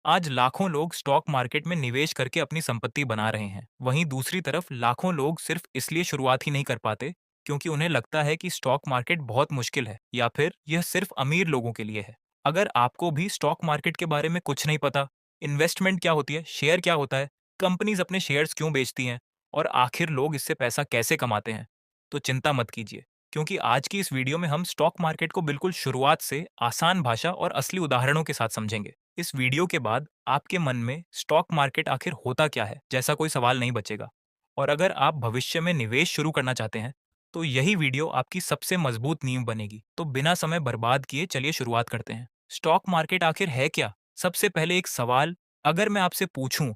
आज लाखों लोग स्टॉक मार्केट में निवेश करके अपनी संपत्ति बना रहे हैं। वहीं दूसरी तरफ लाखों लोग सिर्फ इसलिए शुरुआत ही नहीं कर पाते क्योंकि उन्हें लगता है कि स्टॉक मार्केट बहुत मुश्किल है या फिर यह सिर्फ अमीर लोगों के लिए है। अगर आपको भी स्टॉक मार्केट के बारे में कुछ नहीं पता, इन्वेस्टमेंट क्या होती है, शेयर क्या होता है, कंपनीज अपने शेयर्स क्यों बेचती हैं और आखिर लोग इससे पैसा कैसे कमाते हैं, तो चिंता मत कीजिए, क्योंकि आज की इस वीडियो में हम स्टॉक मार्केट को बिल्कुल शुरुआत से आसान भाषा और असली उदाहरणों के साथ समझेंगे। इस वीडियो के बाद आपके मन में स्टॉक मार्केट आखिर होता क्या है जैसा कोई सवाल नहीं बचेगा। और अगर आप भविष्य में निवेश शुरू करना चाहते हैं तो यही वीडियो आपकी सबसे मजबूत नींव बनेगी। तो बिना समय बर्बाद किए चलिए शुरुआत करते हैं। स्टॉक मार्केट आखिर है क्या? सबसे पहले एक सवाल, अगर मैं आपसे पूछूं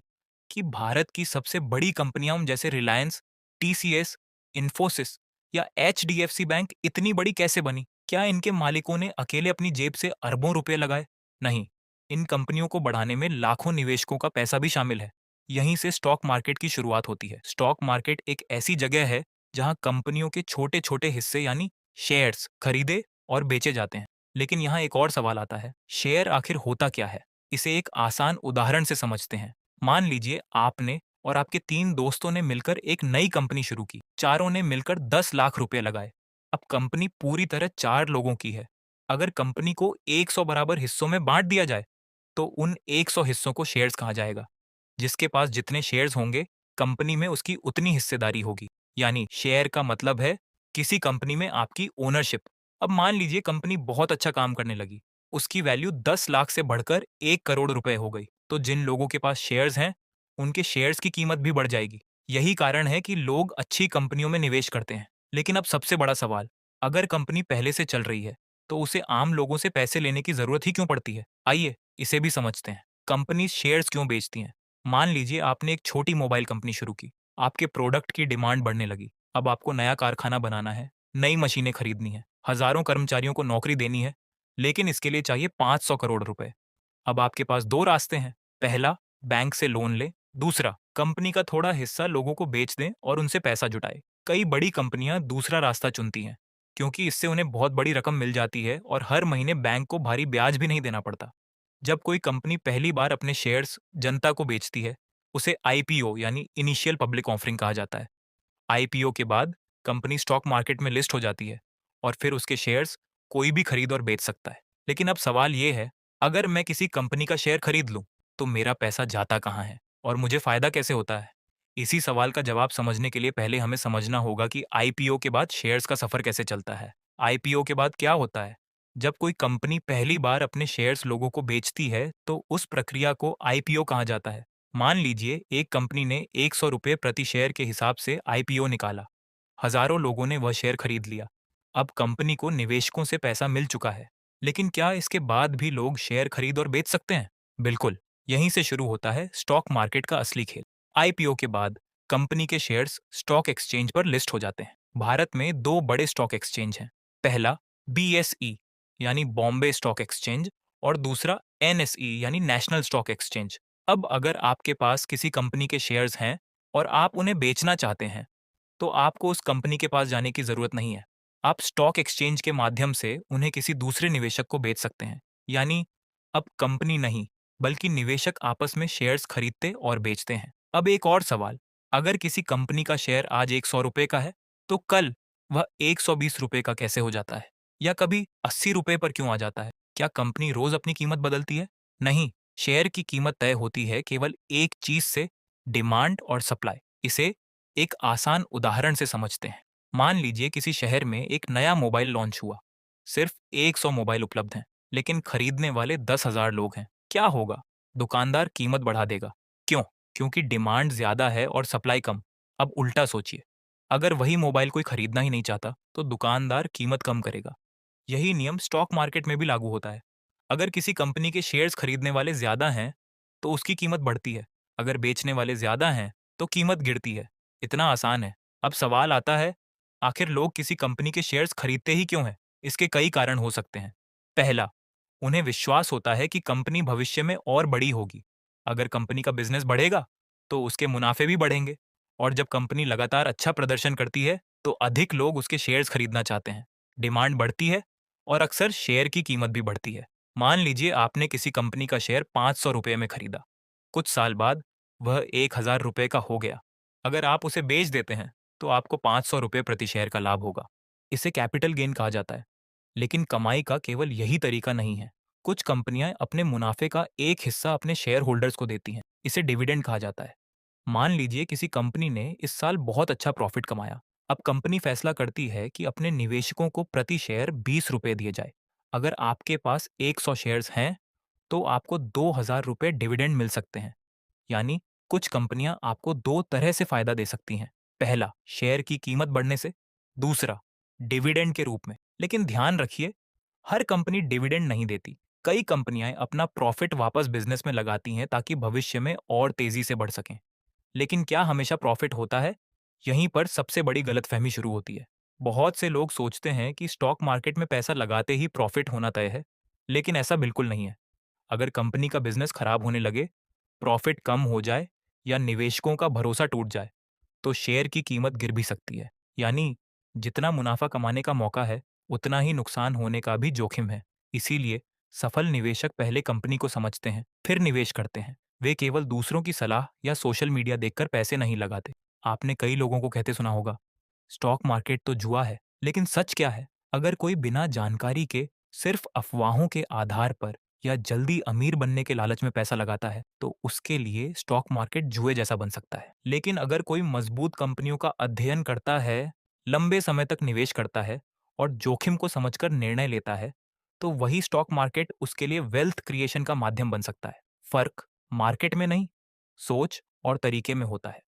कि भारत की सबसे बड़ी कंपनियां जैसे रिलायंस, टीसीएस, इन्फोसिस या एचडीएफसी बैंक इतनी बड़ी कैसे बनी? क्या इनके मालिकों ने अकेले अपनी जेब से अरबों रुपए लगाए? नहीं, इन कंपनियों को बढ़ाने में लाखों निवेशकों का पैसा भी शामिल है। यहीं से स्टॉक मार्केट की शुरुआत होती है। स्टॉक मार्केट एक ऐसी जगह है जहां कंपनियों के छोटे-छोटे हिस्से यानी शेयर्स खरीदे और बेचे जाते हैं। लेकिन यहाँ एक और सवाल आता है, शेयर आखिर होता क्या है? इसे एक आसान उदाहरण से समझते हैं। मान लीजिए आपने और आपके 3 दोस्तों ने मिलकर एक नई कंपनी शुरू की। चारों ने मिलकर 10 लाख रुपए लगाए। अब कंपनी पूरी तरह 4 लोगों की है। अगर कंपनी को 100 बराबर हिस्सों में बांट दिया जाए तो उन 100 हिस्सों को शेयर्स कहा जाएगा। जिसके पास जितने शेयर्स होंगे, कंपनी में उसकी उतनी हिस्सेदारी होगी। यानी शेयर का मतलब है किसी कंपनी में आपकी ओनरशिप। अब मान लीजिए कंपनी बहुत अच्छा काम करने लगी। उसकी वैल्यू 10 लाख से बढ़कर 1 करोड़ रुपए हो गई। तो जिन लोगों के पास शेयर्स हैं, उनके शेयर्स की कीमत भी बढ़ जाएगी। यही कारण है कि लोग अच्छी कंपनियों में निवेश करते हैं। लेकिन अब सबसे बड़ा सवाल, अगर कंपनी पहले से चल रही है, तो उसे आम लोगों से पैसे लेने की जरूरत ही क्यों पड़ती है? आइए इसे भी समझते हैं। कंपनी शेयर्स क्यों बेचती हैं? मान लीजिए आपने एक छोटी मोबाइल कंपनी शुरू की। आपके प्रोडक्ट की डिमांड बढ़ने लगी। अब आपको नया कारखाना बनाना है, नई मशीनें खरीदनी है, हजारों कर्मचारियों को नौकरी देनी है, लेकिन इसके लिए चाहिए 500 करोड़ रुपए। अब आपके पास 2 रास्ते हैं। पहला, बैंक से लोन लें। दूसरा, कंपनी का थोड़ा हिस्सा लोगों को बेच दें और उनसे पैसा जुटाएं। कई बड़ी कंपनियां दूसरा रास्ता चुनती हैं, क्योंकि इससे उन्हें बहुत बड़ी रकम मिल जाती है और हर महीने बैंक को भारी ब्याज भी नहीं देना पड़ता। जब कोई कंपनी पहली बार अपने शेयर्स जनता को बेचती है, उसे आईपीओ यानी इनिशियल पब्लिक ऑफरिंग कहा जाता है। आईपीओ के बाद कंपनी स्टॉक मार्केट में लिस्ट हो जाती है और फिर उसके शेयर्स कोई भी खरीद और बेच सकता है। लेकिन अब सवाल ये है, अगर मैं किसी कंपनी का शेयर खरीद लूं, तो मेरा पैसा जाता कहाँ है और मुझे फायदा कैसे होता है? इसी सवाल का जवाब समझने के लिए पहले हमें समझना होगा कि आईपीओ के बाद शेयर्स का सफर कैसे चलता है। आईपीओ के बाद क्या होता है? जब कोई कंपनी पहली बार अपने शेयर्स लोगों को बेचती है, तो उस प्रक्रिया को आईपीओ कहा जाता है। मान लीजिए एक कंपनी ने 100 रुपये प्रति शेयर के हिसाब से आईपीओ निकाला। हजारों लोगों ने वह शेयर खरीद लिया। अब कंपनी को निवेशकों से पैसा मिल चुका है। लेकिन क्या इसके बाद भी लोग शेयर खरीद और बेच सकते हैं? बिल्कुल। यहीं से शुरू होता है स्टॉक मार्केट का असली खेल। आईपीओ के बाद कंपनी के शेयर्स स्टॉक एक्सचेंज पर लिस्ट हो जाते हैं। भारत में 2 बड़े स्टॉक एक्सचेंज हैं। पहला बीएसई यानी बॉम्बे स्टॉक एक्सचेंज और दूसरा एनएसई यानी नेशनल स्टॉक एक्सचेंज। अब अगर आपके पास किसी कंपनी के शेयर्स हैं और आप उन्हें बेचना चाहते हैं, तो आपको उस कंपनी के पास जाने की जरूरत नहीं है। आप स्टॉक एक्सचेंज के माध्यम से उन्हें किसी दूसरे निवेशक को बेच सकते हैं। यानी अब कंपनी नहीं, बल्कि निवेशक आपस में शेयर्स खरीदते और बेचते हैं। अब एक और सवाल, अगर किसी कंपनी का शेयर आज 100 रुपए का है, तो कल वह 120 रुपए का कैसे हो जाता है? या कभी 80 रुपए पर क्यों आ जाता है? क्या कंपनी रोज अपनी कीमत बदलती है? नहीं, शेयर की कीमत तय होती है केवल एक चीज से, डिमांड और सप्लाई। इसे एक आसान उदाहरण से समझते हैं। मान लीजिए किसी शहर में एक नया मोबाइल लॉन्च हुआ। सिर्फ 100 मोबाइल उपलब्ध हैं, लेकिन खरीदने वाले 10,000 लोग हैं। क्या होगा? दुकानदार कीमत बढ़ा देगा। क्यों? क्योंकि डिमांड ज्यादा है और सप्लाई कम। अब उल्टा सोचिए, अगर वही मोबाइल कोई खरीदना ही नहीं चाहता, तो दुकानदार कीमत कम करेगा। यही नियम स्टॉक मार्केट में भी लागू होता है। अगर किसी कंपनी के शेयर्स खरीदने वाले ज्यादा हैं, तो उसकी कीमत बढ़ती है। अगर बेचने वाले ज्यादा हैं, तो कीमत गिरती है। इतना आसान है। अब सवाल आता है, आखिर लोग किसी कंपनी के शेयर्स खरीदते ही क्यों हैं? इसके कई कारण हो सकते हैं। पहला, उन्हें विश्वास होता है कि कंपनी भविष्य में और बड़ी होगी। अगर कंपनी का बिजनेस बढ़ेगा, तो उसके मुनाफे भी बढ़ेंगे। और जब कंपनी लगातार अच्छा प्रदर्शन करती है, तो अधिक लोग उसके शेयर्स खरीदना चाहते हैं। डिमांड बढ़ती है और अक्सर शेयर की कीमत भी बढ़ती है। मान लीजिए आपने किसी कंपनी का शेयर 500 रुपये में खरीदा। कुछ साल बाद वह 1000 रुपये का हो गया। अगर आप उसे बेच देते हैं तो आपको 500 रुपये प्रति शेयर का लाभ होगा। इसे कैपिटल गेन कहा जाता है। लेकिन कमाई का केवल यही तरीका नहीं है। कुछ कंपनियां अपने मुनाफे का एक हिस्सा अपने शेयर होल्डर्स को देती हैं। इसे डिविडेंड कहा जाता है। मान लीजिए किसी कंपनी ने इस साल बहुत अच्छा प्रॉफिट कमाया। अब कंपनी फैसला करती है कि अपने निवेशकों को प्रति शेयर 20 रुपये दिए जाए। अगर आपके पास 100 शेयर्स हैं तो आपको 2000 रुपये डिविडेंड मिल सकते हैं। यानी कुछ कंपनियां आपको दो तरह से फायदा दे सकती हैं। पहला, शेयर की कीमत बढ़ने से। दूसरा, डिविडेंड के रूप में। लेकिन ध्यान रखिए, हर कंपनी डिविडेंड नहीं देती। कई कंपनियां अपना प्रॉफिट वापस बिजनेस में लगाती हैं ताकि भविष्य में और तेजी से बढ़ सकें। लेकिन क्या हमेशा प्रॉफिट होता है? यहीं पर सबसे बड़ी गलतफहमी शुरू होती है। बहुत से लोग सोचते हैं कि स्टॉक मार्केट में पैसा लगाते ही प्रॉफिट होना तय है, लेकिन ऐसा बिल्कुल नहीं है। अगर कंपनी का बिजनेस खराब होने लगे, प्रॉफिट कम हो जाए या निवेशकों का भरोसा टूट जाए, तो शेयर की कीमत गिर भी सकती है। यानी जितना मुनाफा कमाने का मौका है, उतना ही नुकसान होने का भी जोखिम है। इसीलिए सफल निवेशक पहले कंपनी को समझते हैं, फिर निवेश करते हैं। वे केवल दूसरों की सलाह या सोशल मीडिया देखकर पैसे नहीं लगाते। आपने कई लोगों को कहते सुना होगा, स्टॉक मार्केट तो जुआ है। लेकिन सच क्या है? अगर कोई बिना जानकारी के सिर्फ अफवाहों के आधार पर या जल्दी अमीर बनने के लालच में पैसा लगाता है, तो उसके लिए स्टॉक मार्केट जुए जैसा बन सकता है। लेकिन अगर कोई मजबूत कंपनियों का अध्ययन करता है, लंबे समय तक निवेश करता है और जोखिम को समझकर निर्णय लेता है, तो वही स्टॉक मार्केट उसके लिए वेल्थ क्रिएशन का माध्यम बन सकता है। फर्क मार्केट में नहीं, सोच और तरीके में होता है।